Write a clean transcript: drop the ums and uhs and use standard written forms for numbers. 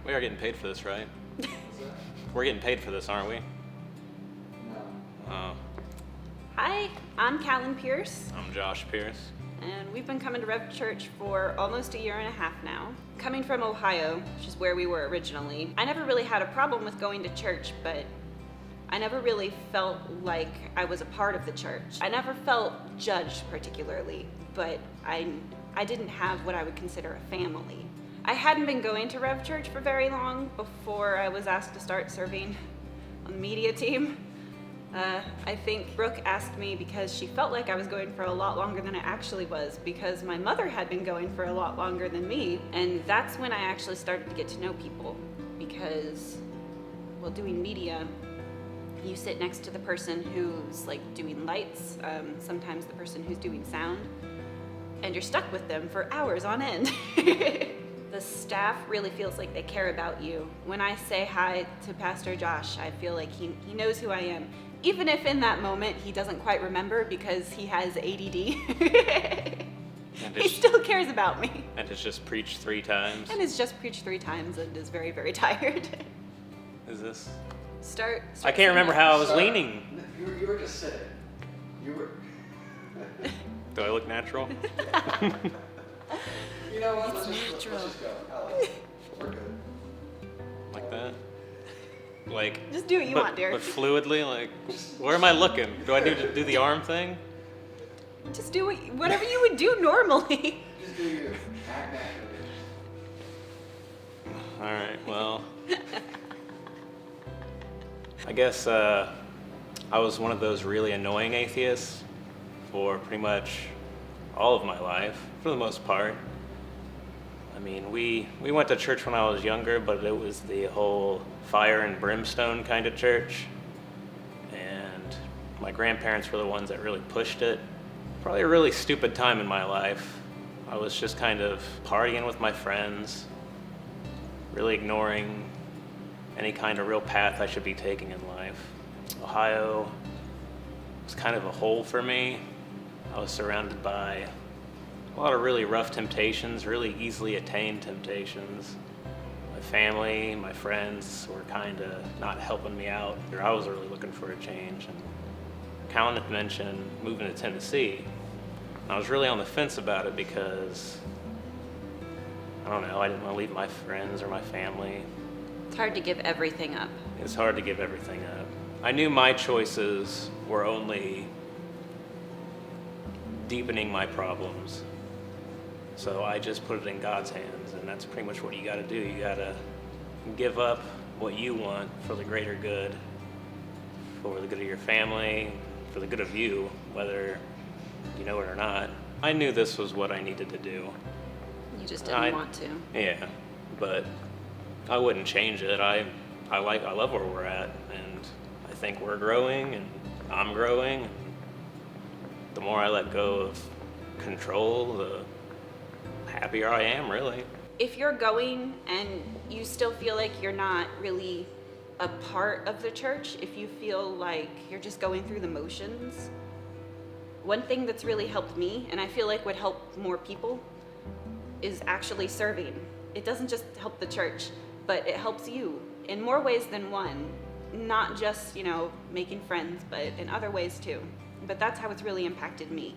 We are getting paid for this, right? What's that? We're getting paid for this, aren't we? No. Oh, Hi, I'm Callan Pierce, I'm Josh Pierce. and we've been coming to Rev Church for almost a year and a half now. Coming from Ohio, which is where we were originally, I never really had a problem with going to church, but I never really felt like I was a part of the church. I never felt judged particularly, but I didn't have what I would consider a family. I hadn't been going to Rev Church for very long before I was asked to start serving on the media team. I think Brooke asked me because she felt like I was going for a lot longer than I actually was, because my mother had been going for a lot longer than me, and that's when I actually started to get to know people, because, well, doing media, you sit next to the person who's like doing lights, sometimes the person who's doing sound, and you're stuck with them for hours on end. The staff really feels like they care about you. When I say hi to Pastor Josh, I feel like he knows who I am. Even if in that moment he doesn't quite remember because he has ADD, he still cares about me. And it's just preached 3 times. And has just preached 3 times and is very, very tired. Is this? Start I can't remember how I was Sorry. leaning. You were just sitting. You were. Do I look natural? You know what? It's Let's natural. just go. Alex, we're good. Like that? Like, Just do what you want, Derek. but fluidly, like, where am I looking? Do I need to do the arm thing? Just do whatever you would do normally. Just do you. Act naturally. All right, well, I guess I was one of those really annoying atheists for pretty much all of my life, for the most part. I mean, we went to church when I was younger, but it was the whole fire and brimstone kind of church. And my grandparents were the ones that really pushed it. Probably a really stupid time in my life. I was just kind of partying with my friends, really ignoring any kind of real path I should be taking in life. Ohio was kind of a hole for me. I was surrounded by a lot of really rough temptations, really easily attained temptations. My family, my friends were kind of not helping me out. I was really looking for a change. And Callan had mentioned moving to Tennessee. I was really on the fence about it because, I don't know, I didn't want to leave my friends or my family. It's hard to give everything up. It's hard to give everything up. I knew my choices were only deepening my problems. So I just put it in God's hands, and that's pretty much what you gotta do. You gotta give up what you want for the greater good, for the good of your family, for the good of you, whether you know it or not. I knew this was what I needed to do. You just didn't want to. Yeah, but I wouldn't change it. I love where we're at, and I think we're growing, and I'm growing. And the more I let go of control, the happier I am, really. If you're going and you still feel like you're not really a part of the church, if you feel like you're just going through the motions, one thing that's really helped me, and I feel like would help more people, is actually serving. It doesn't just help the church, but it helps you in more ways than one. Not just, making friends, but in other ways too. But that's how it's really impacted me.